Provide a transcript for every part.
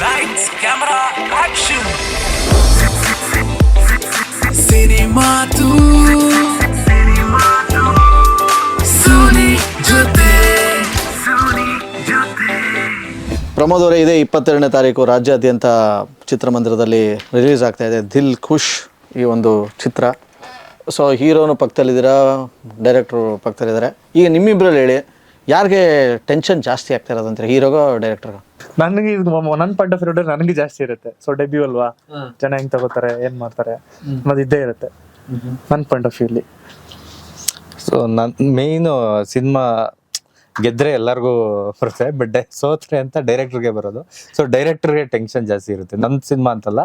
Lights, camera, action. Cinema tu Sony jyote. Pramod ಅವರೇ, ಇದೇ 22ನೇ ತಾರೀಕು ರಾಜ್ಯಾದ್ಯಂತ ಚಿತ್ರಮಂದಿರದಲ್ಲಿ ರಿಲೀಸ್ ಆಗ್ತಾ ಇದೆ ದಿಲ್ ಖುಷ್ ಈ ಒಂದು ಚಿತ್ರ. ಸೊ ಹೀರೋನು ಪಕ್ಕದಲ್ಲಿದ್ದೀರಾ, ಡೈರೆಕ್ಟ್ರು ಪಕ್ಕದಲ್ಲಿದ್ದಾರೆ. ಈಗ ನಿಮ್ಮಿಬ್ಬರಲ್ಲಿ ಹೇಳಿ, ಯಾರಿಗೆ ಟೆನ್ಷನ್ ಜಾಸ್ತಿ ಆಗ್ತಾ ಇರೋದಂದ್ರೆ, ಹೀರೋಗೋ ಡೈರೆಕ್ಟರ್ಗೋ? ನನಗೆ ನನ್ನ ಪಾಯಿಂಟ್ ಆಫ್ ವ್ಯೂ ನನಗೆ ಜಾಸ್ತಿ ಇರುತ್ತೆ. ಸೊ ಡೆಬ್ಯೂ ಅಲ್ವಾ, ಜನ ಹೆಂಗ್ ತಗೋತಾರೆ, ಏನ್ ಮಾಡ್ತಾರೆ ಅನ್ನೋದು ಇದ್ದೇ ಇರುತ್ತೆ ನನ್ನ ಪಾಯಿಂಟ್ ಆಫ್ ವ್ಯೂ ಇಲ್ಲಿ. ಸೊ ಮೇಯ್ನು ಸಿನಿಮಾ ಗೆದ್ರೆ ಎಲ್ಲರಿಗೂ ಬರುತ್ತೆ, ಬಟ್ ಸೋತ್ರೆ ಅಂತ ಡೈರೆಕ್ಟರ್ಗೆ ಬರೋದು. ಸೊ ಡೈರೆಕ್ಟರ್ಗೆ ಟೆನ್ಷನ್ ಜಾಸ್ತಿ ಇರುತ್ತೆ. ನಮ್ಮ ಸಿನಿಮಾ ಅಂತಲ್ಲ,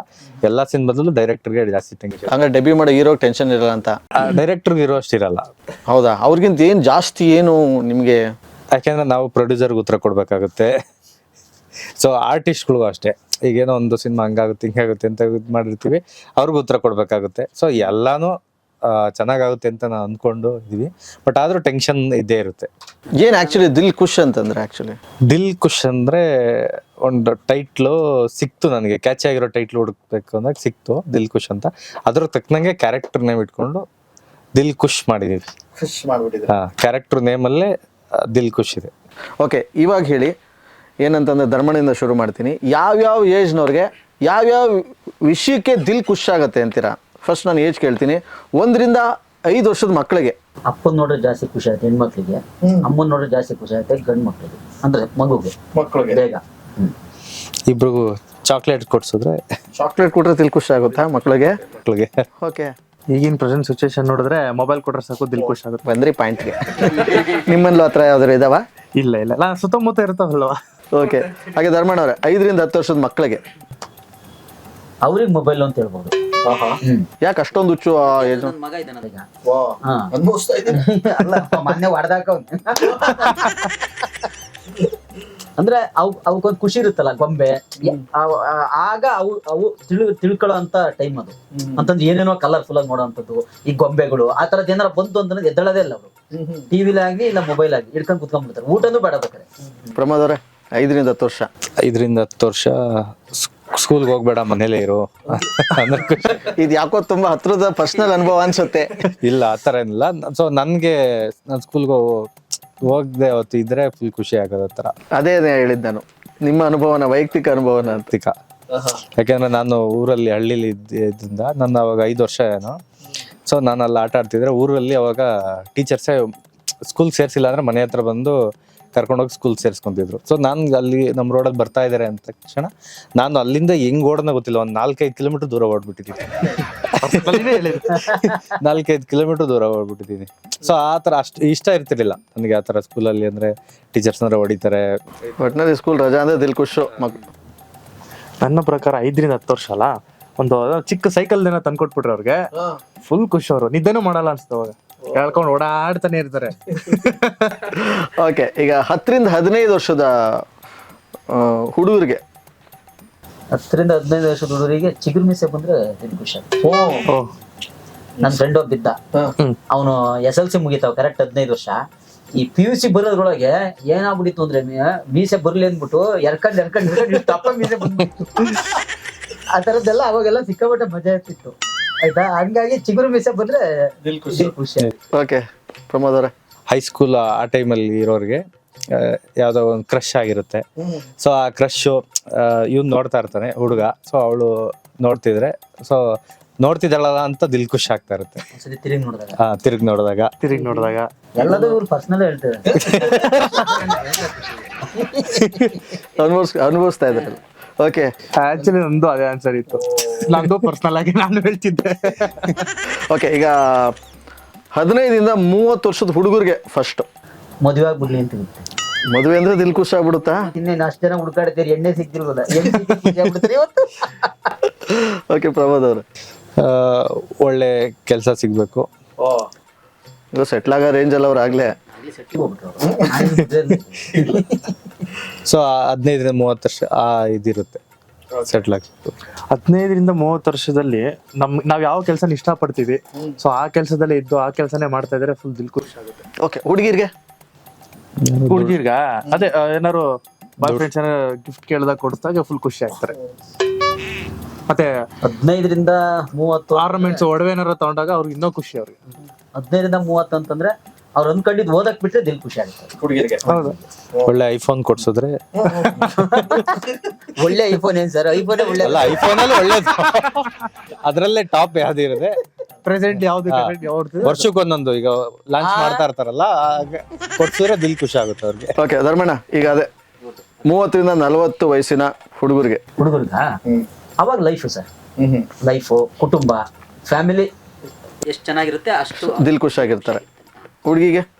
ಎಲ್ಲ ಸಿನಿಮಾದಲ್ಲೂ ಡೈರೆಕ್ಟರ್ಗೆ ಜಾಸ್ತಿ ಟೆನ್ಷನ್. ಹಂಗಾರೆ ಡೆಬ್ಯೂ ಮಾಡೋ ಹೀರೋಗೆ ಟೆನ್ಷನ್ ಇರಲ್ಲ ಅಂತ? ಡೈರೆಕ್ಟರ್ಗೆ ಇರೋ ಅಷ್ಟಿರಲ್ಲ. ಹೌದಾ? ಅವ್ರಿಗಿಂತ ಏನು ಜಾಸ್ತಿ ಏನು ನಿಮಗೆ? ಯಾಕೆಂದ್ರೆ ನಾವು ಪ್ರೊಡ್ಯೂಸರ್ಗೆ ಉತ್ತರ ಕೊಡ್ಬೇಕಾಗುತ್ತೆ. ಸೊ ಆರ್ಟಿಸ್ಟ್ಗಳಿಗೂ ಅಷ್ಟೇ, ಈಗೇನೋ ಒಂದು ಸಿನಿಮಾ ಹಂಗಾಗುತ್ತೆ ಹಿಂಗಾಗುತ್ತೆ ಅಂತ ಇದು ಮಾಡಿರ್ತೀವಿ, ಅವ್ರಿಗೂ ಉತ್ತರ ಕೊಡ್ಬೇಕಾಗುತ್ತೆ. ಸೊ ಎಲ್ಲಾನು ಚೆನ್ನಾಗಾಗುತ್ತೆ ಅಂತ ನಾವು ಅಂದ್ಕೊಂಡು ಇದೀವಿ, ಬಟ್ ಆದ್ರೂ ಟೆನ್ಷನ್ ಇದ್ದೇ ಇರುತ್ತೆ. ಏನು ಆ್ಯಕ್ಚುಲಿ ದಿಲ್ ಖುಷ್ ಅಂತಂದ್ರೆ? ಆ್ಯಕ್ಚುಲಿ ದಿಲ್ ಖುಷ್ ಅಂದ್ರೆ ಒಂದು ಟೈಟ್ಲು ಸಿಕ್ತು ನನಗೆ, ಕ್ಯಾಚ್ ಆಗಿರೋ ಟೈಟ್ಲ್ ಹುಡುಕ್ಬೇಕು ಅಂದಾಗ ಸಿಕ್ತು ದಿಲ್ ಖುಷ್ ಅಂತ. ಅದ್ರ ತಕ್ಕನಂಗೆ ಕ್ಯಾರೆಕ್ಟರ್ ನೇಮ್ ಇಟ್ಕೊಂಡು ದಿಲ್ ಖುಷ್ ಮಾಡಿದೀವಿ. ಕ್ಯಾರೆಕ್ಟರ್ ನೇಮಲ್ಲೇ ದಿಲ್ ಖುಷ್ ಇದೆ. ಓಕೆ, ಇವಾಗ ಹೇಳಿ ಏನಂತಂದ್ರೆ, ಧರ್ಮಣಿಂದ ಶುರು ಮಾಡ್ತೀನಿ. ಯಾವ್ಯಾವ ಏಜ್ನವ್ರಿಗೆ ಯಾವ್ಯಾವ ವಿಷಯಕ್ಕೆ ದಿಲ್ ಖುಷ್ ಆಗತ್ತೆ ಅಂತೀರಾ? ಫಸ್ಟ್ ನಾನು ಏಜ್ ಕೇಳ್ತೀನಿ. 1 ರಿಂದ 5 ವರ್ಷದ ಮಕ್ಕಳಿಗೆ. ಅಪ್ಪನ್ ನೋಡ್ರೆ ಜಾಸ್ತಿ ಖುಷಿ ಆಯ್ತು ಹೆಣ್ಮಕ್ಳಿಗೆ, ಅಮ್ಮನ್ ನೋಡ್ರೆ ಜಾಸ್ತಿ ಖುಷಿ ಆಯ್ತು ಗಂಡ್ ಮಕ್ಳಿಗೆ, ಅಂದ್ರೆ ಮಗುಗೆ ಬೇಗ. ಇಬ್ರಿಗೂ ಚಾಕ್ಲೇಟ್ ಕೊಡ್ಸಿದ್ರೆ, ಚಾಕ್ಲೇಟ್ ಕೊಟ್ರೆ ದಿಲ್ ಖುಷ್ ಆಗುತ್ತಾ ಮಕ್ಕಳಿಗೆ? ಓಕೆ, ಈಗಿನ ಪ್ರೆಸೆಂಟ್ ಸಿಚುವೇಶನ್ ನೋಡಿದ್ರೆ ಮೊಬೈಲ್ ಕೊಟ್ರೆ ಸಾಕು ದಿಲ್ ಖುಷ್ ಆಗುತ್ತೆ. ಬಂದ್ರಿ ಪಾಯಿಂಟ್ಗೆ. ನಿಮ್ಮಲ್ಲೂ ಹತ್ರ ಯಾವ್ದಾರು ಇದಾವ? ಇಲ್ಲ ಇಲ್ಲ, ನಾನು ಸುತ್ತಮುತ್ತ ಇರ್ತಾವಲ್ವಾ. ಓಕೆ, ಹಾಗೆ ಧರ್ಮಣ್ಣ ಅವರೇ, 5 ರಿಂದ 10 ವರ್ಷದ ಮಕ್ಕಳಿಗೆ ಅವ್ರಿಗೆ ಮೊಬೈಲ್ ಅಂತ ಹೇಳ್ಬೋದು. ಯಾಕೆ ಅಷ್ಟೊಂದು ಹುಚ್ಚು ಆ ಏಜ್? ಮಗ ಇದ್ದಾನ ಈಗ, ಅಲ್ಲಪ್ಪ ಮೊನ್ನೆ ಹೊಡೆದಾಕ ಅಂದ್ರೆ ಅವಕ್ಕೊಂದು ಖುಷಿ ಇರುತ್ತಲ್ಲ, ಗೊಂಬೆ ಆಗ ಅವು ತಿಳ್ಕೊಳ್ಳೋ ಅಂತ ಟೈಮ್ ಅದು. ಅಂತಂದ್ರೆ ಏನೇನೋ ಕಲರ್ಫುಲ್ ಆಗಿ ನೋಡೋಂಥದ್ದು ಈ ಗೊಂಬೆಗಳು, ಆ ತರದ್ ಏನಾರ ಬಂತು ಅಂತಂದ್ರೆ ಎದ್ದಳದೇ ಇಲ್ಲ ಅವರು. ಟಿವಿಲಿ ಆಗ್ಲಿ ಇಲ್ಲ ಮೊಬೈಲ್ ಆಗ್ಲಿ ಹಿಡ್ಕೊಂಡ್ ಕುತ್ಕೊಂಡ್ಬಿಡ್ತಾರೆ, ಊಟನೂ ಬೇಡ ಬೇಕಾರೆ. ಪ್ರಮೋದ್ ಅವರೇ, 5 ರಿಂದ 10 ವರ್ಷ. 5 ರಿಂದ 10 ವರ್ಷ ಸ್ಕೂಲ್ಗೆ ಹೋಗ್ಬೇಡ ಮನೇಲೇ ಇರು ಅಂದ್ರೆ ಇದು ಯಾಕೋ ತುಂಬಾ ಹತ್ರದ ಪರ್ಸನಲ್ ಅನುಭವ ಅನ್ಸುತ್ತೆ. ಇಲ್ಲ, ಆ ಥರ ಏನಿಲ್ಲ. ಸೊ ನನ್ಗೆ ನಾನು ಸ್ಕೂಲ್ಗೆ ಹೋಗದೆ ಅವತ್ತು ಇದ್ರೆ ಫುಲ್ ಖುಷಿ ಆಗೋದು. ಆ ಥರ ಅದೇ ಹೇಳಿದ್ದು ನಾನು, ನಿಮ್ಮ ಅನುಭವನ, ವೈಯಕ್ತಿಕ ಅನುಭವನ ಅಂತ. ಯಾಕೆಂದ್ರೆ ನಾನು ಊರಲ್ಲಿ ಹಳ್ಳಿಲಿ ಇದ್ದಿಂದ ನಾನು ಅವಾಗ 5 ವರ್ಷ ಏನೋ. ಸೊ ನಾನು ಅಲ್ಲಿ ಆಟ ಆಡ್ತಿದ್ರೆ ಊರಲ್ಲಿ ಅವಾಗ ಟೀಚರ್ಸೇ ಸ್ಕೂಲ್ ಸೇರಿಸಿಲ್ಲ ಅಂದ್ರೆ ಮನೆ ಹತ್ರ ಬಂದು ಕರ್ಕೊಂಡೋಗಿ ಸ್ಕೂಲ್ ಸೇರಿಸ್ಕೊಂತಿದ್ರು. ಸೊ ನಾನು ಅಲ್ಲಿ ನಮ್ಮ ರೋಡಲ್ಲಿ ಬರ್ತಾ ಇದ್ದಾರೆ ಅಂದ ತಕ್ಷಣ ನಾನು ಅಲ್ಲಿಂದ ಹೆಂಗ್ ಓಡೋಣ ಗೊತ್ತಿಲ್ಲ, ಒಂದು 4-5 ಕಿಲೋಮೀಟರ್ ದೂರ ಓಡ್ಬಿಟ್ಟಿದ್ದೀನಿ. 4-5 ಕಿಲೋಮೀಟರ್ ದೂರ ಓಡ್ಬಿಟ್ಟಿದ್ದೀನಿ. ಸೊ ಆ ಥರ ಅಷ್ಟು ಇಷ್ಟ ಇರ್ತಿರ್ಲಿಲ್ಲ ನನಗೆ ಆ ಥರ ಸ್ಕೂಲಲ್ಲಿ, ಅಂದರೆ ಟೀಚರ್ಸ್ನಾರ ಹೊಡಿತಾರೆ. ಒಟ್ಟಿನಲ್ಲಿ ಸ್ಕೂಲ್ ರಜಾ ಅಂದ್ರೆ ದಿಲ್ ಖುಷು ಮಕ್ಳು. ನನ್ನ ಪ್ರಕಾರ 5 ರಿಂದ 10 ವರ್ಷ ಅಲ್ಲ, ಒಂದು ಚಿಕ್ಕ ಸೈಕಲ್ ದಿನ ತಂದ್ಕೊಟ್ಬಿಟ್ರೆ ಅವ್ರಿಗೆ ಫುಲ್ ಖುಷಿ. ಅವರು ನಿದ್ದೆನೂ ಮಾಡಲ್ಲ ಅನ್ಸುತ್ತೆ, ಅವಾಗ ಹೇಳ್ಕೊಂಡು ಓಡಾಡ್ತಾನೆ ಇರ್ತಾರೆ. ಓಕೆ, ಈಗ 10 ರಿಂದ 15 ವರ್ಷದ ಹುಡುಗರಿಗೆ. 10 ರಿಂದ 15 ವರ್ಷದ ಹುಡುಗರಿಗೆ ಚಿಗುರು ಮೀಸೆ ಬಂದ್ರೆ ಖುಷಿ ಆಗುತ್ತೆ. ನನ್ನ ಫ್ರೆಂಡ್ ಒಬ್ಬಿದ್ದ, ಅವನು SLC ಮುಗಿತಾವ ಕರೆಕ್ಟ್ 15 ವರ್ಷ. ಈ PUC ಬರೋದ್ರೊಳಗೆ ಏನಾಗ್ಬಿಟ್ಟಿತ್ತು ಅಂದ್ರೆ, ಮೀಸೆ ಬರ್ಲಿ ಅಂದ್ಬಿಟ್ಟು ಎರ್ಕಂಡ್ ತಪ್ಪ ಮೀಸೆ ಬಂದ್ಬಿಟ್ಟು ಆ ತರದ್ದೆಲ್ಲ ಅವಾಗೆಲ್ಲ ಸಿಕ್ಕಾಪಟ್ಟೆ ಮಜಾ ಇರ್ತಿತ್ತು, ಆಯ್ತಾ. ಹಂಗಾಗಿ ಚಿಗುರು ಮೀಸೆ ಬಂದ್ರೆ ಖುಷಿ. ಓಕೆ, ಪ್ರಮೋದ್ ಅವರೇ, ಹೈಸ್ಕೂಲ್ ಆ ಟೈಮಲ್ಲಿ ಇರೋರಿಗೆ ಯಾವುದೋ ಒಂದು ಕ್ರಶ್ ಆಗಿರುತ್ತೆ. ಸೊ ಆ ಕ್ರಶ್ಶು ಇವ್ನು ನೋಡ್ತಾ ಇರ್ತಾನೆ ಹುಡುಗ. ಸೊ ಅವಳು ನೋಡ್ತಿದ್ರೆ, ಸೊ ನೋಡ್ತಿದ್ದಾಳಲ್ಲ ಅಂತ ದಿಲ್ ಖುಷಿ ಆಗ್ತಾ ಇರುತ್ತೆ. ತಿರುಗಿ ನೋಡಿದಾಗ ಎಲ್ಲದೂ ಇವ್ರು ಪರ್ಸನಲ್ ಹೇಳ್ತಾರೆ, ಅನುಭವಿಸ್ತಾ ಇದ್ದಾರೆ. ಓಕೆ, ಆಕ್ಚುಲಿ ನಂದು ಅದೇ ಆನ್ಸರ್ ಇತ್ತು, ನಂದು ಪರ್ಸನಲ್ ಆಗಿ ನಾನು ಹೇಳ್ತಿದ್ದೆ. ಓಕೆ, ಈಗ 15 ರಿಂದ 30 ವರ್ಷದ ಹುಡುಗರಿಗೆ ಫಸ್ಟ್ ಮದುವೆ ಆಗ್ಬಿಡ್ಲಿ ಅಂತ ಇರುತ್ತೆ. ಮದುವೆ ಅಂದ್ರೆ ದಿಲ್ ಖುಷಿ ಆಗ್ಬಿಡುತ್ತಾ? ಇನ್ನೇನು ಅಷ್ಟು ಜನ ಹುಡುಕಾಡ್ತೀರಿ, ಎಣ್ಣೆ ಸಿಗ್ತಿರ್ಬೋದ, ಇವತ್ತು. ಓಕೆ, ಪ್ರಮೋದ್ ಅವರು, ಒಳ್ಳೆ ಕೆಲಸ ಸಿಗ್ಬೇಕು. ಈಗ ಸೆಟ್ಲ್ ಆಗೋ ರೇಂಜ್ ಅಲ್ಲ ಅವ್ರು ಆಗ್ಲೇ. ಸೊ 15 ರಿಂದ 30 ವರ್ಷ ಇದಿರುತ್ತೆ ಸೆಟ್ಲ್ ಆಗ್ಬೇಕು. 15 ರಿಂದ 30 ವರ್ಷದಲ್ಲಿ ನಾವ್ ಯಾವ ಕೆಲಸ ಇಷ್ಟಪಡ್ತೀವಿ, ಸೊ ಆ ಕೆಲಸದಲ್ಲೇ ಇದ್ದು ಆ ಕೆಲಸನೇ ಮಾಡ್ತಾ ಇದ್ರೆ ಫುಲ್ ದಿಲ್ ಖುಷಿ ಆಗುತ್ತೆ. ಓಕೆ, ಹುಡುಗಿರ್ಗೆ ಹುಡುಗಿರ್ಗ ಅದೇ ಏನಾರು ಬಾಯ್ ಫ್ರೆಂಡ್ಸ್ ಏನೋ ಗಿಫ್ಟ್ ಕೇಳಿದಾಗ ಕೊಡಿಸಿದಾಗ ಫುಲ್ ಖುಷಿ ಆಗ್ತಾರೆ. ಮತ್ತೆ 15ರಿಂದ 30 ಆರ್ನಮೆಂಟ್ಸ್ ಒಡವೆನಾರ ತಗೊಂಡಾಗ ಅವ್ರಿಗೆ ಇನ್ನೂ ಖುಷಿ ಅವ್ರಿಗೆ. 15ರಿಂದ 30 ಅಂತಂದ್ರೆ ಅವ್ರು ಅನ್ಕೊಂಡಿದ್ ಓದಕ್ ಬಿಟ್ರೆ ದಿಲ್ ಖುಷಿ ಆಗುತ್ತೆ ಹುಡುಗಿರಿಗೆ. ಹೌದು. ಒಳ್ಳೆ ಐಫೋನ್ ಕೊಡ್ಸಿದ್ರೆ ಒಳ್ಳೆ ಐಫೋನ್ ಏನ್ ಸರ್, ಐಫೋನ್ ಒಳ್ಳೆ ಅಲ್ಲ, ಐಫೋನ್ ಅಲ್ಲಿ ಒಳ್ಳೇದು. ಅದ್ರಲ್ಲೇ ಟಾಪ್ ಯಾವ್ದು ಇರುತ್ತೆ, ಪ್ರೆಸೆಂಟ್ ಯಾವ್ದು ಯಾವ್ದು ವರ್ಷಕ್ಕೊಂದೊಂದು ಈಗ ಲಾಂಚ್ ಮಾಡ್ತಾ ಇರ್ತಾರಲ್ಲ, ಕೊಡ್ಸಿದ್ರೆ ದಿಲ್ ಖುಷಿ ಆಗುತ್ತೆ ಅವ್ರಿಗೆ. ಓಕೆ ಧರ್ಮಣ್ಣ, ಈಗ ಅದೇ 30ರಿಂದ 40 ವಯಸ್ಸಿನ ಹುಡುಗರಿಗೆ ಅವಾಗ ಲೈಫ್ ಸರ್, ಲೈಫು, ಕುಟುಂಬ, ಫ್ಯಾಮಿಲಿ ಎಷ್ಟು ಚೆನ್ನಾಗಿರುತ್ತೆ ಅಷ್ಟು ದಿಲ್ ಖುಷಿಯಾಗಿರ್ತಾರೆ.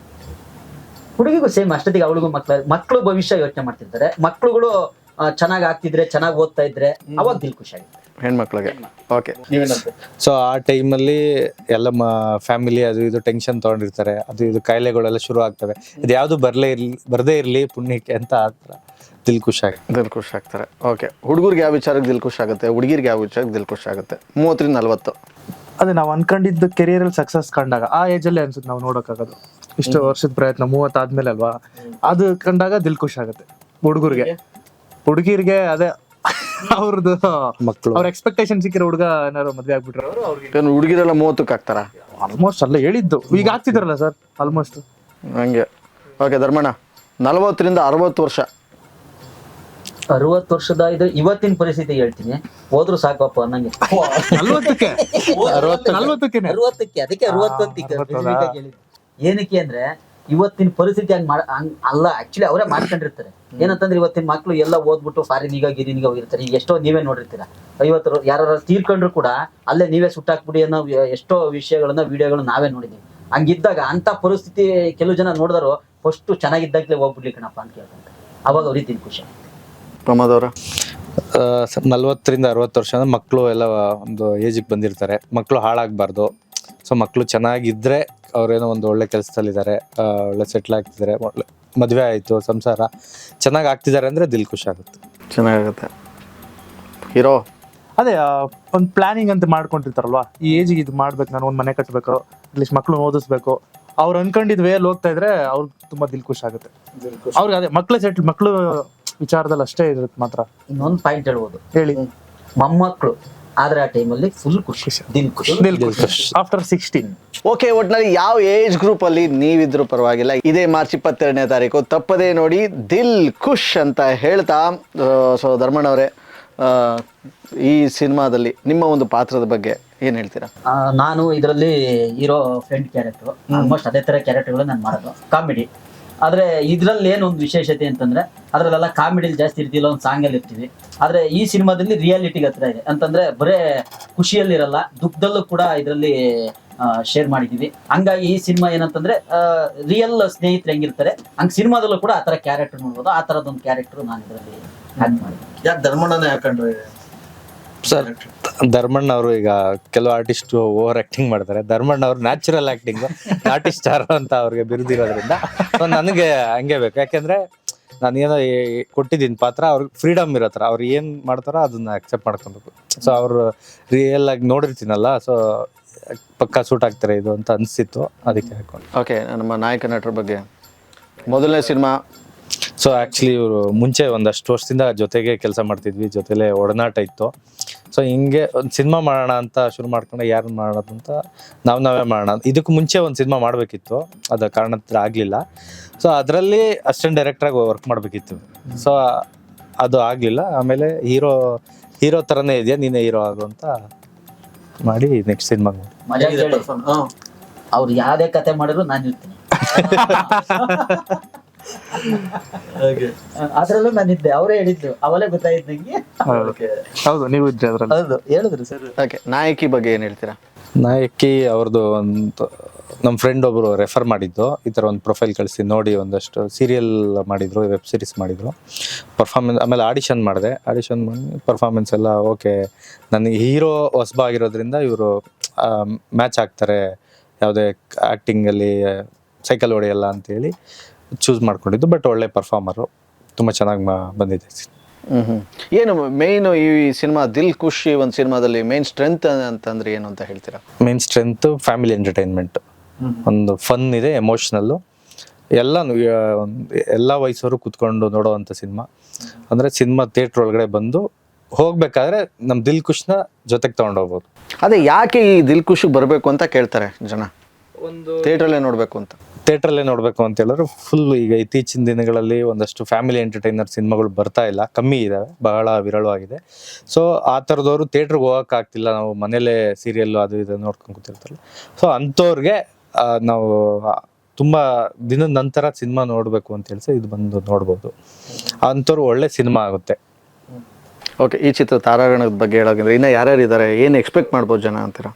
ಹುಡುಗಿಗೂ ಸೇಮ್ ಅಷ್ಟೊತ್ತಿಗೆ ಅವಳಿಗೂ ಮಕ್ಕಳು ಭವಿಷ್ಯ ಯೋಚನೆ ಮಾಡ್ತಿರ್ತಾರೆ. ಮಕ್ಕಳುಗಳು ಚೆನ್ನಾಗಿ ಆಗ್ತಿದ್ರೆ, ಚೆನ್ನಾಗಿ ಓದ್ತಾ ಇದ್ರೆ ಅವಾಗ ದಿಲ್ ಖುಷಿ ಆಗುತ್ತೆ ಹೆಣ್ಮಕ್ಳಿಗೆ. ಓಕೆ, ನೀವೇನಂತ? ಸೊ ಆ ಟೈಮಲ್ಲಿ ಎಲ್ಲ ಫ್ಯಾಮಿಲಿ ಅದು ಇದು ಟೆನ್ಷನ್ ತಗೊಂಡಿರ್ತಾರೆ, ಅದು ಇದು ಕಾಯಿಲೆಗಳೆಲ್ಲ ಶುರು ಆಗ್ತವೆ. ಇದು ಯಾವುದು ಬರದೇ ಇರಲಿ ಪುಣ್ಯಕ್ಕೆ ಅಂತ ಆ ಥರ ದಿಲ್ ಖುಷಿ ಆಗುತ್ತೆ. ದಿಲ್ ಖುಷಿ ಆಗ್ತಾರೆ. ಓಕೆ, ಹುಡುಗರಿಗೆ ಯಾವ ವಿಚಾರಕ್ಕೆ ದಿಲ್ ಖುಷಿ ಆಗುತ್ತೆ, ಹುಡುಗಿರಿಗೆ ಯಾವ ವಿಚಾರಕ್ಕೆ ದಿಲ್ ಖುಷಿ ಆಗುತ್ತೆ? 30ರಿಂದ 40. ಅದೇ ನಾವು ಅನ್ಕೊಂಡಿದ್ದು ಕೆರಿಯರ್ ಅಲ್ಲಿ ಸಕ್ಸಸ್ ಕಂಡಾಗ ಆ ಏಜ್ ಅಲ್ಲಿ ಅನ್ಸುತ್ತೆ ನಾವು ನೋಡೋಕ್ಕಾಗೋದು. ಇಷ್ಟು ವರ್ಷದ ಪ್ರಯತ್ನ 30 ಆದ್ಮೇಲೆ ಅಲ್ವಾ, ಅದು ಕಂಡಾಗ ದಿಲ್ ಖುಷಿ ಆಗುತ್ತೆ ಹುಡುಗಿರಿಗೆ ಅದೇ ಅವ್ರದ್ದು ಮಕ್ಕಳು ಅವ್ರ ಎಕ್ಸ್ಪೆಕ್ಟೇಷನ್ ಸಿಕ್ಕಿರೋ ಹುಡುಗ ಏನಾದ್ರು ಮದ್ವೆ ಆಗ್ಬಿಟ್ರೆ ಅವ್ರಿಗೆ ಹುಡುಗಿರೆಲ್ಲ 30ಕ್ಕೆ ಆಗ್ತಾರ ಆಲ್ಮೋಸ್ಟ್ ಅಲ್ಲ ಹೇಳಿದ್ದು, ಈಗ ಆಗ್ತಿದಾರಲ್ಲ ಸರ್ ಆಲ್ಮೋಸ್ಟ್ ಹಂಗೆ. ಓಕೆ ಧರ್ಮಣ್ಣ, 40ರಿಂದ 60 ವರ್ಷ. 60 ವರ್ಷದ ಇದು ಇವತ್ತಿನ ಪರಿಸ್ಥಿತಿ ಹೇಳ್ತೀನಿ, ಹೋದ್ರು ಸಾಕಪ್ಪ ಅನ್ನಂಗೆ. 40ಕ್ಕೆ 60ಕ್ಕೆ ಅದಕ್ಕೆ 60 ಅಂತ ಈಗ ಹೇಳಿದ್ದು. ಏನಕ್ಕೆ ಅಂದ್ರೆ ಇವತ್ತಿನ ಪರಿಸ್ಥಿತಿ ಅಲ್ಲ, ಆಕ್ಚುಲಿ ಅವರೇ ಮಾಡ್ಕೊಂಡಿರ್ತಾರೆ. ಏನಂತಂದ್ರೆ ಇವತ್ತಿನ ಮಕ್ಳು ಎಲ್ಲ ಓದ್ಬಿಟ್ಟು ಫಾರಿನಿಗ ಗಿರಿನಿಗ ಹೋಗಿರ್ತಾರೆ. ಈಗ ಎಷ್ಟೋ ನೀವೇ ನೋಡಿರ್ತೀರ, 50 ಯಾರು ತೀರ್ಕೊಂಡ್ರು ಕೂಡ ಅಲ್ಲೇ ನೀವೇ ಸುಟ್ಟಾಕ್ಬಿಡಿ ಅನ್ನೋ ಎಷ್ಟೋ ವಿಷಯಗಳನ್ನ ವಿಡಿಯೋಗಳನ್ನ ನಾವೇ ನೋಡಿದೀವಿ. ಹಂಗಿದ್ದಾಗ ಅಂತ ಪರಿಸ್ಥಿತಿ ಕೆಲವು ಜನ ನೋಡಿದ್ರು ಫಸ್ಟ್ ಚೆನ್ನಾಗಿದ್ದಾಗಲೇ ಹೋಗ್ಬಿಡ್ಲಿ ಕಣಪ್ಪ ಅಂತ ಕೇಳ್ತಾರೆ. ಅವಾಗ ಅವ್ರಿಗೆ ದಿಲ್ ಖುಷಿ. ಪ್ರಮೋದ್ ಅವರ 40ರಿಂದ 60 ವರ್ಷ ಅಂದ್ರೆ ಮಕ್ಕಳು ಎಲ್ಲ ಒಂದು ಏಜಿಗೆ ಬಂದಿರ್ತಾರೆ. ಮಕ್ಕಳು ಹಾಳಾಗಬಾರ್ದು. ಸೊ ಮಕ್ಕಳು ಚೆನ್ನಾಗಿದ್ರೆ ಅವ್ರೇನೋ ಒಂದು ಒಳ್ಳೆ ಕೆಲಸದಲ್ಲಿದ್ದಾರೆ, ಒಳ್ಳೆ ಸೆಟ್ಲ್ ಆಗ್ತಿದ್ದಾರೆ, ಒಳ್ಳೆ ಮದುವೆ ಆಯಿತು, ಸಂಸಾರ ಚೆನ್ನಾಗಿ ಆಗ್ತಿದ್ದಾರೆ ಅಂದರೆ ದಿಲ್ ಖುಷಿ ಆಗುತ್ತೆ, ಚೆನ್ನಾಗುತ್ತೆ. ಹೀರೋ ಅದೇ ಒಂದು ಪ್ಲಾನಿಂಗ್ ಅಂತ ಮಾಡ್ಕೊಂಡಿರ್ತಾರಲ್ವಾ, ಈ ಏಜಿಗೆ ಇದು ಮಾಡ್ಬೇಕು, ನಾನು ಒಂದು ಮನೆ ಕಟ್ಟಬೇಕು, ಅಟ್ಲೀಸ್ಟ್ ಮಕ್ಳು ಓದಿಸ್ಬೇಕು, ಅವ್ರು ಅನ್ಕೊಂಡಿದ್ ವೇಲ್ ಹೋಗ್ತಾ ಇದ್ರೆ ಅವ್ರಿಗೆ ತುಂಬಾ ದಿಲ್ ಖುಷಿ ಆಗುತ್ತೆ. ಅವ್ರಿಗೆ ಅದೇ ಮಕ್ಳು ವಿಚಾರದಲ್ಲಿ ಅಷ್ಟೇ ಇರುತ್ತೆ ಮಾತ್ರ. ಇನ್ನೊಂದು ಪಾಯಿಂಟ್ ಹೇಳ್ಬೋದು, ಹೇಳಿ. ಮೊಮ್ಮಕ್ಕಳು ಆದ್ರೆ ಆ ಟೈಮಲ್ಲಿ ಫುಲ್ ಖುಷಿ, ದಿಲ್ ಖುಷಿ ಆಫ್ಟರ್ 16. ಓಕೆ, ಒಟ್ನಲ್ಲಿ ಯಾವ ಏಜ್ ಗ್ರೂಪ್ ಅಲ್ಲಿ ನೀವಿದ್ರು ಪರವಾಗಿಲ್ಲ, ಇದೇ ಮಾರ್ಚ್ 22ನೇ ತಾರೀಕು ತಪ್ಪದೇ ನೋಡಿ ದಿಲ್ ಖುಷ್ ಅಂತ ಹೇಳ್ತಾ. ಸೊ ಧರ್ಮಣ್ಣ ಅವರೇ, ಈ ಸಿನಿಮಾದಲ್ಲಿ ನಿಮ್ಮ ಒಂದು ಪಾತ್ರದ ಬಗ್ಗೆ ಏನ್ ಹೇಳ್ತೀರಾ? ನಾನು ಇದರಲ್ಲಿ ಹೀರೋ ಫ್ರೆಂಡ್ ಕ್ಯಾರೆಕ್ಟರ್, ಆಲ್ಮೋಸ್ಟ್ ಅದೇ ತರ ಕ್ಯಾರೆಕ್ಟರ್ಗಳು ನಾನು ಮಾಡೋದು, ಕಾಮಿಡಿ. ಆದ್ರೆ ಇದ್ರಲ್ಲಿ ಏನೊಂದು ವಿಶೇಷತೆ ಅಂತಂದ್ರೆ ಅದ್ರಲ್ಲೆಲ್ಲ ಕಾಮಿಡಿಲಿ ಜಾಸ್ತಿ ಇರ್ತಿಲ್ಲ, ಒಂದು ಸಾಂಗ್ ಅಲ್ಲಿ ಇರ್ತೀವಿ. ಆದ್ರೆ ಈ ಸಿನಿಮಾದಲ್ಲಿ ರಿಯಾಲಿಟಿಗೆ ಹತ್ರ ಇದೆ ಅಂತಂದ್ರೆ ಬರೇ ಖುಷಿಯಲ್ಲಿರಲ್ಲ, ದುಃಖದಲ್ಲೂ ಕೂಡ ಇದರಲ್ಲಿ ಶೇರ್ ಮಾಡಿದೀವಿ. ಹಂಗಾಗಿ ಈ ಸಿನಿಮಾ ಏನಂತಂದ್ರೆ ರಿಯಲ್ ಸ್ನೇಹಿತರು ಹೆಂಗಿರ್ತಾರೆ ಹಂಗ ಸಿನಿಮಾದಲ್ಲೂ ಕೂಡ ಆತರ ಕ್ಯಾರೆಕ್ಟರ್ ನೋಡ್ಬೋದು. ಆ ತರದೊಂದು ಕ್ಯಾರೆಕ್ಟರ್ ನಾನು ಇದರಲ್ಲಿ ಆಕ್ಟ್ ಮಾಡಿದ್ದೀನಿ. ಯಾಕೆ ಧರ್ಮಣ್ಣನೇ ಯಾಕಂಡ್ರೆ ಸರ್? ಧರ್ಮಣ್ಣ ಅವರು ಈಗ ಕೆಲವು ಆರ್ಟಿಸ್ಟ್ ಓವರ್ ಆಕ್ಟಿಂಗ್ ಮಾಡ್ತಾರೆ. ಧರ್ಮಣ್ಣ ಅವರು ನ್ಯಾಚುರಲ್ ಆಕ್ಟಿಂಗ್ ಆರ್ಟಿಸ್ಟ್ ಸ್ಟಾರ್ ಅಂತ ಅವ್ರಿಗೆ ಬಿರುದಿರೋದ್ರಿಂದ ನನಗೆ ಹಂಗೆ ಬೇಕು. ಯಾಕೆಂದ್ರೆ ನಾನು ಏನೋ ಕೊಟ್ಟಿದ್ದೀನಿ ಪಾತ್ರ, ಅವ್ರಿಗೆ ಫ್ರೀಡಮ್ ಇರತ್ತರ, ಅವ್ರು ಏನ್ ಮಾಡ್ತಾರೋ ಅದನ್ನ ಅಕ್ಸೆಪ್ಟ್ ಮಾಡ್ಕೊಬೇಕು. ಸೊ ಅವ್ರು ರಿಯಲ್ ಆಗಿ ನೋಡಿರ್ತೀನಲ್ಲ, ಸೊ ಪಕ್ಕಾ ಸೂಟ್ ಆಗ್ತಾರೆ ಇದು ಅಂತ ಅನಿಸ್ತಿತ್ತು, ಅದಕ್ಕೆ ಹಾಕೊಂಡು. ಓಕೆ, ನಮ್ಮ ನಾಯಕ ನಟರ ಬಗ್ಗೆ ಮೊದಲನೇ ಸಿನಿಮಾ. ಸೊ ಆ್ಯಕ್ಚುಲಿ ಇವರು ಮುಂಚೆ ಒಂದಷ್ಟು ವರ್ಷದಿಂದ ಜೊತೆಗೆ ಕೆಲಸ ಮಾಡ್ತಿದ್ವಿ, ಜೊತೆಲೇ ಒಡನಾಟ ಇತ್ತು. ಸೊ ಹಿಂಗೆ ಒಂದು ಸಿನಿಮಾ ಮಾಡೋಣ ಅಂತ ಶುರು ಮಾಡ್ಕೊಂಡು ಯಾರು ಮಾಡೋದು ಅಂತ ನಾವೇ ಮಾಡೋಣ. ಇದಕ್ಕೆ ಮುಂಚೆ ಒಂದು ಸಿನಿಮಾ ಮಾಡಬೇಕಿತ್ತು, ಅದು ಕಾರಣತ್ರ ಆಗಲಿಲ್ಲ. ಸೊ ಅದರಲ್ಲಿ ಅಸಿಸ್ಟೆಂಟ್ ಡೈರೆಕ್ಟ್ರಾಗಿ ವರ್ಕ್ ಮಾಡಬೇಕಿತ್ತು. ಸೊ ಅದು ಆಗಲಿಲ್ಲ. ಆಮೇಲೆ ಹೀರೋ ಥರನೇ ಇದೆಯಾ, ನೀನೇ ಹೀರೋ ಆಗು ಅಂತ ಮಾಡಿ ನೆಕ್ಸ್ಟ್ ಸಿನಿಮಾ ಮಜಾ ಕೇಳಿ, ಅವ್ರು ಯಾವ್ದೇ ಕತೆ ಮಾಡಿದ್ರು ನಾನು ಇರ್ತೀನಿ. ಅದ್ರಲ್ಲೂ ನಾನಿದ್ದೆ, ಅವರೇ ಹೇಳಿದ್ದು, ಅವಲೇ ಗೊತ್ತಾಯ್ತು ನಂಗೆ. ಹೌದು, ನೀವು ಇದ್ರಿ ಅದ್ರಲ್ಲಿ. ಹೌದು, ಹೇಳಿದ್ರು ಸರ್. ಓಕೆ, ನಾಯಕಿ ಬಗ್ಗೆ ಏನ್ ಹೇಳ್ತೀರಾ? ನಾಯಕಿ ಅವ್ರದ್ದು ಒಂದು ನಮ್ಮ ಫ್ರೆಂಡ್ ಒಬ್ರು ರೆಫರ್ ಮಾಡಿದ್ದು, ಈ ಥರ ಒಂದು ಪ್ರೊಫೈಲ್ ಕಳಿಸಿ ನೋಡಿ ಒಂದಷ್ಟು ಸೀರಿಯಲ್ ಮಾಡಿದ್ರು, ವೆಬ್ ಸೀರೀಸ್ ಮಾಡಿದ್ರು, ಪರ್ಫಾರ್ಮೆನ್ಸ್. ಆಮೇಲೆ ಆಡಿಷನ್ ಮಾಡಿದೆ, ಆಡಿಷನ್ ಮಾಡಿ ಪರ್ಫಾರ್ಮೆನ್ಸ್ ಎಲ್ಲ ಓಕೆ. ನನಗೆ ಹೀರೋ ಹೊಸಬ ಆಗಿರೋದ್ರಿಂದ ಇವರು ಮ್ಯಾಚ್ ಆಗ್ತಾರೆ, ಯಾವುದೇ ಆ್ಯಕ್ಟಿಂಗಲ್ಲಿ ಸೈಕಲ್ ಹೊಡೆಯಲ್ಲ ಅಂತೇಳಿ ಚೂಸ್ ಮಾಡ್ಕೊಂಡಿದ್ದು. ಬಟ್ ಒಳ್ಳೆ ಪರ್ಫಾರ್ಮರು, ತುಂಬ ಚೆನ್ನಾಗಿ ಬಂದಿದೆ. ಏನು ಮೇನ್ ಈ ಸಿನಿಮಾ ದಿಲ್ ಖುಷಿ ಒಂದು ಸಿನಿಮಾದಲ್ಲಿ ಮೇನ್ ಸ್ಟ್ರೆಂತ್ ಅಂತಂದ್ರೆ ಏನು ಅಂತ ಹೇಳ್ತೀರಾ? ಮೇನ್ ಸ್ಟ್ರೆಂತ್ ಫ್ಯಾಮಿಲಿ ಎಂಟರ್ಟೈನ್ಮೆಂಟ್, ಒಂದು ಫನ್ ಇದೆ, ಎಮೋಷ್ನಲ್ಲು, ಎಲ್ಲ ವಯಸ್ಸವರು ಕುತ್ಕೊಂಡು ನೋಡೋವಂಥ ಸಿನಿಮಾ. ಅಂದರೆ ಸಿನಿಮಾ ಥಿಯೇಟ್ರ್ ಒಳಗಡೆ ಬಂದು ಹೋಗ್ಬೇಕಾದ್ರೆ ನಮ್ಮ ದಿಲ್ ಖುಷ್ನ ಜೊತೆಗೆ ತೊಗೊಂಡೋಗ್ಬೋದು. ಅದೇ ಯಾಕೆ ಈ ದಿಲ್ ಖುಷಿಗೆ ಬರಬೇಕು ಅಂತ ಕೇಳ್ತಾರೆ ಜನ, ಥಿಯೇಟ್ರಲ್ಲೇ ನೋಡಬೇಕು ಅಂತ. ಥಿಯೇಟ್ರಲ್ಲೇ ನೋಡಬೇಕು ಅಂತ ಹೇಳಿದ್ರೆ ಫುಲ್ ಈಗ ಇತ್ತೀಚಿನ ದಿನಗಳಲ್ಲಿ ಒಂದಷ್ಟು ಫ್ಯಾಮಿಲಿ ಎಂಟರ್ಟೈನರ್ ಸಿನಿಮಾಗಳು ಬರ್ತಾ ಇಲ್ಲ, ಕಮ್ಮಿ ಇದ್ದಾವೆ, ಬಹಳ ವಿರಳವಾಗಿದೆ. ಸೊ ಆ ಥರದವರು ಥಿಯೇಟ್ರಿಗೆ ಹೋಗೋಕ್ಕಾಗ್ತಿಲ್ಲ, ನಾವು ಮನೇಲೇ ಸೀರಿಯಲ್ಲು ಅದು ಇದು ನೋಡ್ಕೊಂಡು ಕೂತಿರ್ತಾರಲ್ಲ. ಸೊ ಅಂಥವ್ರಿಗೆ ನಾವು ತುಂಬ ದಿನದ ನಂತರ ಸಿನಿಮಾ ನೋಡಬೇಕು ಅಂತ ಹೇಳಿ ಇದು ಬಂದು ನೋಡ್ಬೋದು. ಅಂಥವ್ರು ಒಳ್ಳೆ ಸಿನಿಮಾ ಆಗುತ್ತೆ. ಓಕೆ, ಈ ಚಿತ್ರ ತಾರಾಗಣದ ಬಗ್ಗೆ ಹೇಳೋದಂದ್ರೆ ಇನ್ನು ಯಾರ್ಯಾರು ಇದ್ದಾರೆ, ಏನು ಎಕ್ಸ್ಪೆಕ್ಟ್ ಮಾಡ್ಬೋದು ಜನ ಅಂತೀರಾ?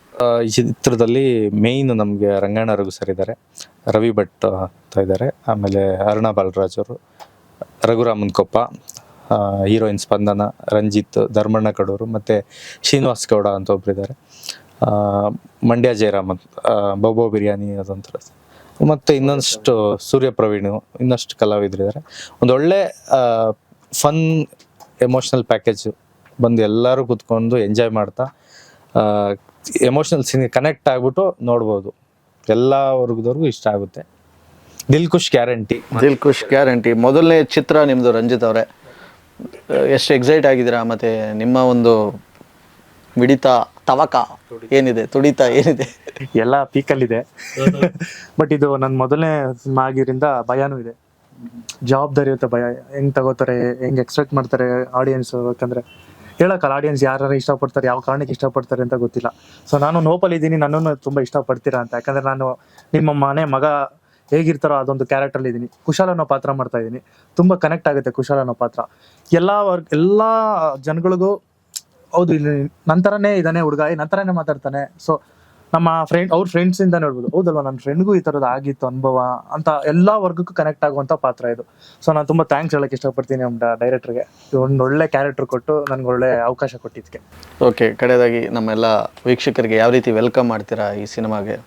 ಈ ಚಿತ್ರದಲ್ಲಿ ಮೇಯ್ನ್ ನಮಗೆ ರಂಗಣ್ಣ ರಘು ಸರ್ ಇದ್ದಾರೆ, ರವಿ ಭಟ್ ಅಂತ ಇದ್ದಾರೆ, ಆಮೇಲೆ ಅರುಣಾ ಬಾಲರಾಜ್ ಅವರು, ರಘುರಾಮನ್ ಕೊಪ್ಪ, ಹೀರೋಯಿನ್ ಸ್ಪಂದನ, ರಂಜಿತ್, ಧರ್ಮಣ್ಣ ಕಡೂರು ಮತ್ತು ಶ್ರೀನಿವಾಸ್ ಗೌಡ ಅಂತ ಒಬ್ರು ಇದ್ದಾರೆ, ಮಂಡ್ಯ ಜಯರಾಮನ್, ಬೊಬೋ ಬಿರಿಯಾನಿ ಅದೊಂಥರ, ಮತ್ತು ಇನ್ನೊಂದಷ್ಟು ಸೂರ್ಯ ಪ್ರವೀಣ್, ಇನ್ನಷ್ಟು ಕಲಾವಿದರಿದ್ದಾರೆ. ಒಂದು ಒಳ್ಳೆ ಫನ್ ಎಮೋಷ್ನಲ್ ಪ್ಯಾಕೇಜ್ ಬಂದು ಎಲ್ಲರೂ ಕೂತ್ಕೊಂಡು ಎಂಜಾಯ್ ಮಾಡ್ತಾ ಎಮೋಷ್ನಲ್ ಕನೆಕ್ಟ್ ಆಗ್ಬಿಟ್ಟು ನೋಡ್ಬೋದು. ಎಲ್ಲ ವರ್ಗದವ್ರಿಗೂ ಇಷ್ಟ ಆಗುತ್ತೆ. ದಿಲ್ ಖುಷ್ ಗ್ಯಾರಂಟಿ. ದಿಲ್ ಖುಷ್ ಗ್ಯಾರಂಟಿ. ಮೊದಲನೇ ಚಿತ್ರ ನಿಮ್ಮದು ರಂಜಿತ್ ಅವರೇ, ಎಷ್ಟು ಎಕ್ಸೈಟ್ ಆಗಿದ್ದೀರಾ? ಮತ್ತು ನಿಮ್ಮ ಒಂದು ಮಿಡಿತ ತವಕ ಏನಿದೆ, ತುಡಿತ ಏನಿದೆ? ಎಲ್ಲ ಪೀಕಲ್ಲಿದೆ. ಬಟ್ ಇದು ನನ್ನ ಮೊದಲನೇ ಸಿನಿಮಾ ಆಗಿದ್ರಿಂದ ಭಯನೂ ಇದೆ, ಜವಾಬ್ದಾರಿ ಇರುತ್ತೆ, ಭಯ ಹೆಂಗ್ ತಗೋತಾರೆ, ಹೆಂಗ್ ಎಕ್ಸ್ಪೆಕ್ಟ್ ಮಾಡ್ತಾರೆ ಆಡಿಯನ್ಸ್. ಯಾಕಂದ್ರೆ ಹೇಳಕ್ಕಲ್ಲ ಆಡಿಯನ್ಸ್ ಯಾರು ಇಷ್ಟಪಡ್ತಾರೆ, ಯಾವ ಕಾರಣಕ್ಕೆ ಇಷ್ಟಪಡ್ತಾರೆ ಅಂತ ಗೊತ್ತಿಲ್ಲ. ಸೊ ನಾನು ನೋಪಲ್ಲಿ ಇದ್ದೀನಿ, ನನ್ನನ್ನು ತುಂಬಾ ಇಷ್ಟಪಡ್ತೀರಾ ಅಂತ. ಯಾಕಂದ್ರೆ ನಾನು ನಿಮ್ಮ ಮನೆ ಮಗ ಹೇಗಿರ್ತಾರೋ ಅದೊಂದು ಕ್ಯಾರೆಕ್ಟರ್ ಇದ್ದೀನಿ. ಕುಶಾಲ್ ಅನ್ನೋ ಪಾತ್ರ ಮಾಡ್ತಾ ಇದ್ದೀನಿ, ತುಂಬಾ ಕನೆಕ್ಟ್ ಆಗುತ್ತೆ ಕುಶಾಲ್ ಅನ್ನೋ ಪಾತ್ರ. ಎಲ್ಲ ಜನಗಳಿಗೂ ಹೌದು ಇಲ್ಲಿ ನಂತರನೇ ಇದಾನೆ ಹುಡುಗ, ನಂತರನೇ ಮಾತಾಡ್ತಾನೆ. ಸೊ ನಮ್ಮ ಅವ್ರ ಫ್ರೆಂಡ್ಸ್ ಇಂದ ನೋಡ್ಬೋದು, ಹೌದಲ್ವಾ ನನ್ನ ಫ್ರೆಂಡ್ಗೂ ಈ ತರದ್ದು ಆಗಿತ್ತು ಅನುಭವ ಅಂತ ಎಲ್ಲಾ ವರ್ಗಕ್ಕೂ ಕನೆಕ್ಟ್ ಆಗುವಂತ ಪಾತ್ರ ಇದು. ಸೊ ನಾನು ತುಂಬಾ ಥ್ಯಾಂಕ್ಸ್ ಹೇಳಕ್ ಇಷ್ಟಪಡ್ತೀನಿ ನಮ್ಮ ಡೈರೆಕ್ಟರ್ಗೆ, ಒಂದು ಒಳ್ಳೆ ಕ್ಯಾರೆಕ್ಟರ್ ಕೊಟ್ಟು ನನ್ಗೆ ಒಳ್ಳೆ ಅವಕಾಶ ಕೊಟ್ಟಿದ್ದಕ್ಕೆ. ಓಕೆ, ಕಡೆಯದಾಗಿ ನಮ್ಮೆಲ್ಲ ವೀಕ್ಷಕರಿಗೆ ಯಾವ ರೀತಿ ವೆಲ್ಕಮ್ ಮಾಡ್ತೀರಾ ಈ ಸಿನಿಮಾಗೆ?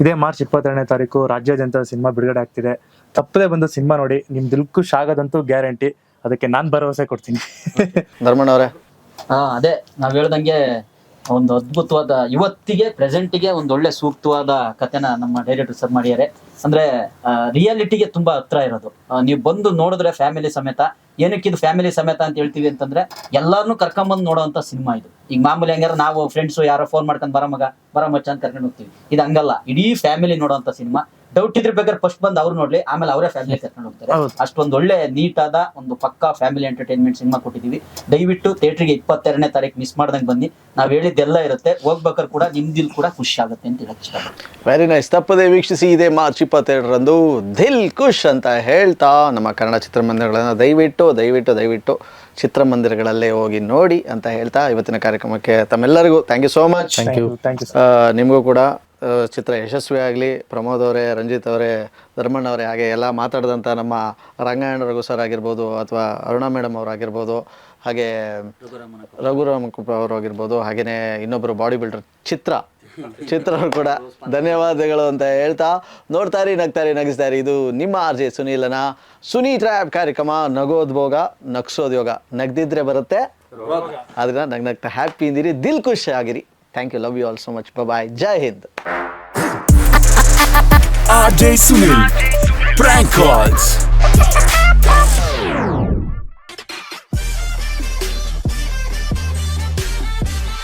ಇದೇ ಮಾರ್ಚ್ 22ನೇ ತಾರೀಕು ರಾಜ್ಯಾದ್ಯಂತ ಸಿನಿಮಾ ಬಿಡುಗಡೆ ಆಗ್ತಿದೆ. ತಪ್ಪದೇ ಬಂದು ಸಿನಿಮಾ ನೋಡಿ, ನಿಮ್ ದಿಲ್ ಖುಷ್ ಆಗೋದಂತೂ ಗ್ಯಾರಂಟಿ. ಅದಕ್ಕೆ ನಾನು ಭರವಸೆ ಕೊಡ್ತೀನಿ. ಧರ್ಮಣ್ಣ ಅವರೇ? ಅದೇ ನಾವ್ ಹೇಳ್ದಂಗೆ ಒಂದು ಅದ್ಭುತವಾದ ಇವತ್ತಿಗೆ ಪ್ರೆಸೆಂಟಿಗೆ ಒಂದು ಒಳ್ಳೆ ಸೂಕ್ತವಾದ ಕಥೆನ ನಮ್ಮ ಡೈರೆಕ್ಟರ್ ಸರ್ ಮಾಡಿದ್ದಾರೆ. ಅಂದ್ರೆ ರಿಯಾಲಿಟಿಗೆ ತುಂಬಾ ಹತ್ರ ಇರೋದು. ನೀವು ಬಂದು ನೋಡಿದ್ರೆ ಫ್ಯಾಮಿಲಿ ಸಮೇತ, ಏನಕ್ಕೆ ಇದು ಫ್ಯಾಮಿಲಿ ಸಮೇತ ಅಂತ ಹೇಳ್ತೀವಿ ಅಂತಂದ್ರೆ ಎಲ್ಲಾರನ್ನೂ ಕರ್ಕೊಂಬಂದು ನೋಡೋಂಥ ಸಿನಿಮಾ ಇದು. ಈಗ ಮಾಮೂಲಿ ಹಂಗಾರ ನಾವು ಫ್ರೆಂಡ್ಸ್ ಯಾರೋ ಫೋನ್ ಮಾಡ್ಕೊಂಡು ಬರೋ ಮಚ್ಚ ಅಂತ ಕರ್ಕೊಂಡು ಹೋಗ್ತೀವಿ, ಇದು ಹಂಗಲ್ಲ, ಇಡೀ ಫ್ಯಾಮಿಲಿ ನೋಡೋಂಥ ಸಿನಿಮಾ. ಡೌಟ್ ಇದ್ರೆ ಬೇಕಾದ್ರೆ ಫಸ್ಟ್ ಬಂದು ಅವ್ರು ನೋಡ್ಲಿ, ಆಮೇಲೆ ಅವರೇ ಫ್ಯಾಮಿಲಿ ಕರ್ಕೊಂಡು ಹೋಗ್ತಾರೆ. ಅಷ್ಟೊಂದು ಒಳ್ಳೆ ನೀಟ್ ಆದ ಒಂದು ಪಕ್ಕಾ ಫ್ಯಾಮಿಲಿ ಎಂಟರ್ಟೈನ್ಮೆಂಟ್ ಸಿನಿಮಾ ಕೊಟ್ಟಿದ್ದೀವಿ. ದಯವಿಟ್ಟು ಥಿಯೇಟ್ರಿಗೆ 22ನೇ ತಾರೀಕು ಮಿಸ್ ಮಾಡ್ದಂಗೆ ಬನ್ನಿ. ನಾವ್ ಹೇಳಿದ್ದೆಲ್ಲ ಇರುತ್ತೆ, ಹೋಗ್ಬೇಕಾದ್ರೆ ಕೂಡ ನಿಮ್ದಿಲ್ ಕೂಡ ಖುಷಿ ಆಗುತ್ತೆ ಅಂತ ಹೇಳಕ್ ಇಷ್ಟಪಡ್ತೀನಿ. Very nice. ತಪ್ಪದೆ ವೀಕ್ಷಿಸಿ, ಇದೇ ಮಾರ್ಚ್ 22ರಂದು ದಿಲ್ ಖುಷ್ ಅಂತ ಹೇಳ್ತಾ ನಮ್ಮ ಕನ್ನಡ ಚಿತ್ರಮಂದಿರಗಳನ್ನು ದಯವಿಟ್ಟು ಚಿತ್ರಮಂದಿರಗಳಲ್ಲೇ ಹೋಗಿ ನೋಡಿ ಅಂತ ಹೇಳ್ತಾ ಇವತ್ತಿನ ಕಾರ್ಯಕ್ರಮಕ್ಕೆ ತಮ್ಮೆಲ್ಲರಿಗೂ thank you so much. Thank you. ನಿಮಗೂ ಕೂಡ ಚಿತ್ರ ಯಶಸ್ವಿ ಆಗಲಿ. ಪ್ರಮೋದ್ ಅವರೇ, ರಂಜಿತ್ ಅವರೇ, ಧರ್ಮಣ್ಣ ಅವರೇ, ಹಾಗೆ ಎಲ್ಲ ಮಾತಾಡಿದಂಥ ನಮ್ಮ ರಂಗಣ್ಣ ರಘು ಸರ್ ಆಗಿರ್ಬೋದು, ಅಥವಾ ಅರುಣಾ ಮೇಡಮ್ ಅವರಾಗಿರ್ಬೋದು, ಹಾಗೆ ರಘುರಾಮ ಕುಪ್ಪ ಅವರು ಆಗಿರ್ಬೋದು, ಹಾಗೆಯೇ ಇನ್ನೊಬ್ಬರು ಬಾಡಿ ಬಿಲ್ಡರ್ ಚಿತ್ರರು ಕೂಡ ಧನ್ಯವಾದಗಳು ಅಂತ ಹೇಳ್ತಾ ನೋಡ್ತಾರಿ, ನಗಿಸ್ತಾರಿ. ಇದು ನಿಮ್ಮ RJ ಸುನೀಲನ ಸುನಿ ಟ್ರ್ಯಾಪ್ ಕಾರ್ಯಕ್ರಮ. ನಗೋದ್ ಭೋಗ, ನಗ್ಸೋದ್ ಯೋಗ. ನಗ್ದಿದ್ರೆ ಬರುತ್ತೆ, ಅದನ್ನ ನಗ್ತಾ ಹ್ಯಾಪಿ ಇಂದಿರಿ, ದಿಲ್ ಖುಷ್ ಆಗಿರಿ. Thank you, love you all so much. Bye-bye. Jai Hind. RJ Sunil. Prank calls.